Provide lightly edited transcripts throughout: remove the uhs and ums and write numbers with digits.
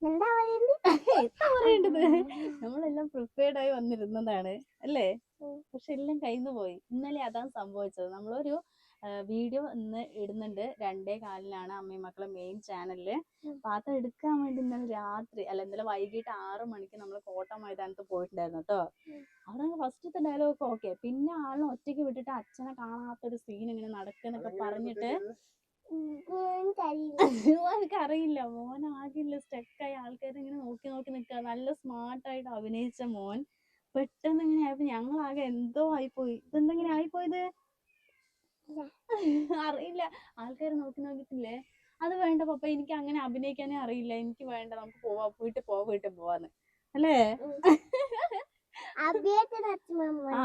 എന്താ പറയേണ്ടത്? നമ്മളെല്ലാം പ്രിപ്പയർഡ് ആയി വന്നിരുന്നതാണ് അല്ലേ? പക്ഷെ എല്ലാം കയ്യിന്ന് പോയി. ഇന്നലെ അതാണ് സംഭവിച്ചത്. നമ്മളൊരു വീഡിയോ ഇന്ന് ഇടുന്നുണ്ട് 2:15 അമ്മയും മക്കളെ മെയിൻ ചാനലില്. അപ്പൊ അത് എടുക്കാൻ വേണ്ടി ഇന്നലെ രാത്രി ഇന്നലെ വൈകിട്ട് 6 മണിക്ക് നമ്മൾ കോട്ട മൈതാനത്ത് പോയിട്ടുണ്ടായിരുന്നു കേട്ടോ. അവിടെ ഫസ്റ്റത്തെ ഡയലോഗ് ഓക്കെ, പിന്നെ ആളിനെ ഒറ്റയ്ക്ക് വിട്ടിട്ട് അച്ഛനെ കാണാത്തൊരു സീൻ ഇങ്ങനെ നടക്കുന്നൊക്കെ പറഞ്ഞിട്ട് എനിക്കറിയില്ല. മോൻ ആകില്ല, സ്റ്റക്കായി. ആൾക്കാർ ഇങ്ങനെ നോക്കി നോക്കി നിൽക്കുക. നല്ല സ്മാർട്ടായിട്ട് അഭിനയിച്ച മോൻ പെട്ടെന്ന് ഇങ്ങനെ ആയപ്പോ ഞങ്ങളാകെ എന്തോ ആയിപ്പോയി. ഇതെന്തെങ്ങനെ ആയിപ്പോയത് അറിയില്ല. ആൾക്കാർ നോക്കി നോക്കിട്ടില്ലേ, അത് വേണ്ട പപ്പ, എനിക്ക് അങ്ങനെ അഭിനയിക്കാനേ അറിയില്ല, എനിക്ക് വേണ്ട, നമുക്ക് പോവാ, വീട്ടിൽ പോവാന്ന് അല്ലേ?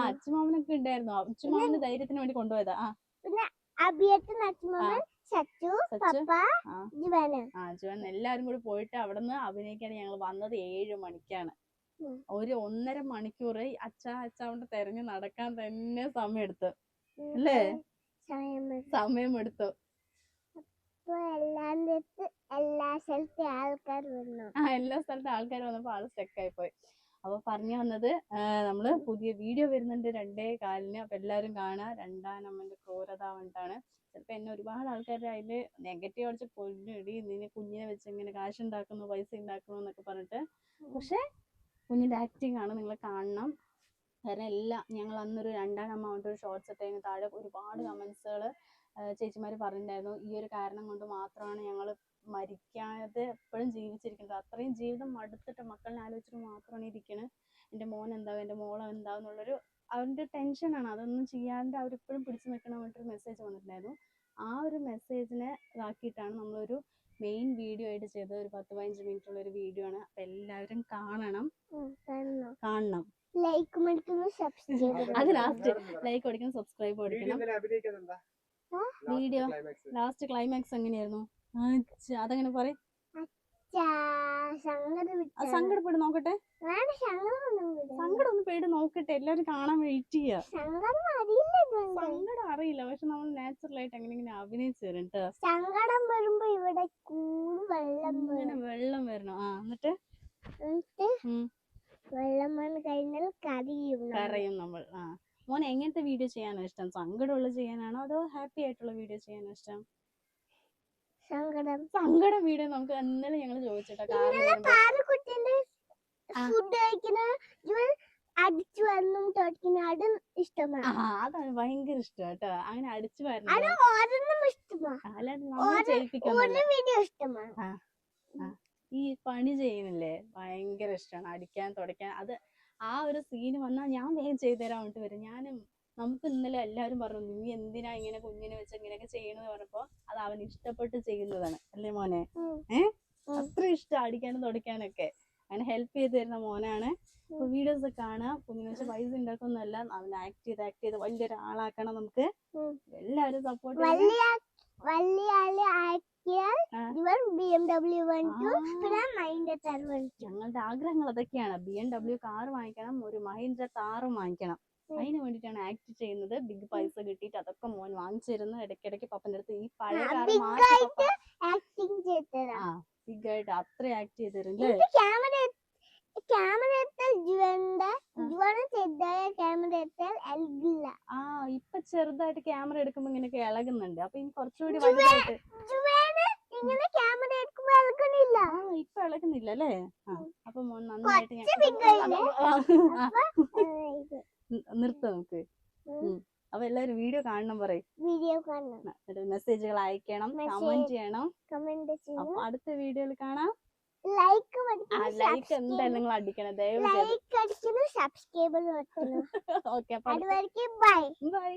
അച്ഛമാമനൊക്കെ ഉണ്ടായിരുന്നു. അച്ഛമാമന് ധൈര്യത്തിന് വേണ്ടി കൊണ്ടുപോയതാ. ജുവൻ എല്ലാരും കൂടി പോയിട്ട് അവിടെ നിന്ന് അഭിനയിക്കാൻ ഞങ്ങൾ വന്നത് 7 മണിക്കാണ്. ഒരു 1.5 മണിക്കൂർ അച്ഛാണ്ട് തെരഞ്ഞു നടക്കാൻ തന്നെ സമയമെടുത്തു അല്ലേ? സമയമെടുത്തു. എല്ലാ സ്ഥലത്തെ ആൾക്കാർ വന്നപ്പോ ആള് സ്റ്റക്കായി പോയി. അപ്പൊ പറഞ്ഞു വന്നത്, നമ്മള് പുതിയ വീഡിയോ വരുന്നുണ്ട് 2:15. അപ്പൊ എല്ലാരും കാണാ. രണ്ടാനമ്മന്റെ ക്രൂരത കൊണ്ടാണ്. ചിലപ്പോ എന്നെ ഒരുപാട് ആൾക്കാർ അതില് നെഗറ്റീവ് അടിച്ച് കൊല്ലിടി, നിന്നെ കുഞ്ഞിനെ വെച്ച് ഇങ്ങനെ കാശ് ഉണ്ടാക്കുന്നു, പൈസ ഉണ്ടാക്കുന്നു എന്നൊക്കെ പറഞ്ഞിട്ട്. പക്ഷെ കുഞ്ഞിന്റെ ആക്ടിങ് ആണ്, നിങ്ങൾ കാണണം. കാരണം ഞങ്ങൾ അന്നൊരു രണ്ടാനമ്മ കൊണ്ട് ഒരു ഷോർട്സ് ഇട്ടതിന് താഴെ ഒരുപാട് കമന്റ്സുകള് ചേച്ചിമാര് പറഞ്ഞിട്ടുണ്ടായിരുന്നു. ഈ ഒരു കാരണം കൊണ്ട് മാത്രമാണ് ഞങ്ങൾ മരിക്കാതെ എപ്പോഴും ജീവിച്ചിരിക്കുന്നത്. അത്രയും ജീവിതം മടുത്തിട്ട് മക്കളെ ആലോചിച്ചിട്ട് മാത്രമാണ് ഇരിക്കുന്നത്. എൻ്റെ മോൻ എന്താവും, എൻ്റെ മോൾ എന്താവും എന്നുള്ളൊരു അവരുടെ ടെൻഷനാണ്. അതൊന്നും ചെയ്യാണ്ട് അവരിപ്പോഴും പിടിച്ചു നിൽക്കണം പറഞ്ഞിട്ടൊരു മെസ്സേജ് വന്നിട്ടുണ്ടായിരുന്നു. ആ ഒരു മെസ്സേജിനെ ഇതാക്കിയിട്ടാണ് നമ്മളൊരു മെയിൻ വീഡിയോ ആയിട്ട് ചെയ്തത്. ഒരു 10-15 മിനിറ്റ് ഉള്ള ഒരു വീഡിയോ ആണ്. അപ്പൊ എല്ലാവരും കാണണം. അത് ലാസ്റ്റ് ലൈക്ക് അടിക്കണം, സബ്സ്ക്രൈബ് അടിക്കണം. വീഡിയോ ലാസ്റ്റ് ക്ലൈമാക്സ് എങ്ങനെയായിരുന്നു? അതെങ്ങനെ പറയും? സങ്കടപ്പെട്ട് നോക്കട്ടെ, സങ്കടം ഒന്ന് പേട് നോക്കട്ടെ, എല്ലാവരും കാണാൻ വെയിറ്റ് ചെയ്യാ. സങ്കടം അറിയില്ല, പക്ഷെ നമ്മൾ നാച്ചുറൽ ആയിട്ട് എങ്ങനെ അഭിനയിച്ചു തരും കേട്ടോ. സങ്കടം വരുമ്പോ ഇവിടെ ഇങ്ങനെ വെള്ളം വരണം. എന്നിട്ട് വെള്ളം വന്ന് കഴിഞ്ഞാൽ കരയും നമ്മൾ. മോൻ എങ്ങനത്തെ വീഡിയോ ചെയ്യാനാണ് ഇഷ്ടം? സങ്കടമുള്ള ചെയ്യാനാണോ അതോ ഹാപ്പി ആയിട്ടുള്ള വീഡിയോ ചെയ്യാനോ ഇഷ്ടം? സങ്കടം വീഡിയോ നമുക്ക് ഇന്നലെ ഞങ്ങൾ ചോദിച്ചിട്ടോ. അതാണ് ഭയങ്കര ഇഷ്ടം കേട്ടോ. അങ്ങനെ അടിച്ചു വരണം. ഈ പണി ചെയ്യുന്നില്ലേ ഭയങ്കര ഇഷ്ടമാണ്, അടിക്കാൻ തുടയ്ക്കാൻ. അത് ആ ഒരു സീന് വന്നാൽ ഞാൻ വേഗം ചെയ്തു തരാൻ വേണ്ടി വരും. നമുക്ക് ഇന്നലെ എല്ലാവരും പറഞ്ഞു, നീ എന്തിനാ ഇങ്ങനെ കുഞ്ഞിനെ വെച്ച് ഇങ്ങനെയൊക്കെ ചെയ്യണമെന്ന് പറഞ്ഞപ്പോ അത് അവൻ ഇഷ്ടപ്പെട്ട് ചെയ്യുന്നതാണ് അല്ലേ മോനെ? അത്ര ഇഷ്ടം അടിക്കാനും തുടയ്ക്കാനൊക്കെ. അങ്ങനെ ഹെൽപ്പ് ചെയ്ത് തരുന്ന മോനാണ്. അപ്പൊ വീഡിയോസ് ഒക്കെ കാണാം. കുഞ്ഞിനെ വെച്ച് പൈസ ഉണ്ടാക്കുന്നല്ല, അവൻ ആക്ട് ചെയ്ത് വലിയൊരാളാക്കണം. നമുക്ക് എല്ലാവരും സപ്പോർട്ട് ഞങ്ങളുടെ ആഗ്രഹങ്ങൾ അതൊക്കെയാണ്. BMW കാർ വാങ്ങിക്കണം, ഒരു മഹീന്ദ്ര താറും വാങ്ങിക്കണം. അതിന് വേണ്ടിയിട്ടാണ് ആക്ട് ചെയ്യുന്നത്. ബിഗ് പൈസ കിട്ടിയിട്ട് അതൊക്കെ മോൻ വാങ്ങിച്ചിരുന്നു. ഇടയ്ക്കിടയ്ക്ക് പപ്പന്റെ അടുത്ത് ഈ പഴയ കാർ ബിഗ് ആയിട്ട് അത്ര ആക്ട് ചെയ്തിരുന്നു. ഇപ്പൊ ചെറുതായിട്ട് ക്യാമറ എടുക്കുമ്പോ ഇങ്ങനെയൊക്കെ ഇളകുന്നുണ്ട്. അപ്പൊ ഇനി കുറച്ചുകൂടി വലുതായിട്ട് ഇപ്പൊ ഇളകുന്നില്ല അല്ലേ? അപ്പൊ മോൻ നന്നായിട്ട് നിർത്താം നമുക്ക്. അപ്പൊ എല്ലാവരും വീഡിയോ കാണണം പറയും. മെസ്സേജുകൾ അയക്കണം, കമന്റ് ചെയ്യണം. അപ്പൊ അടുത്ത വീഡിയോയിൽ കാണാം. ലൈക്ക് എന്തായാലും നിങ്ങൾ അടിക്കണം ദയവ് ചെയ്ത്. Okay, by.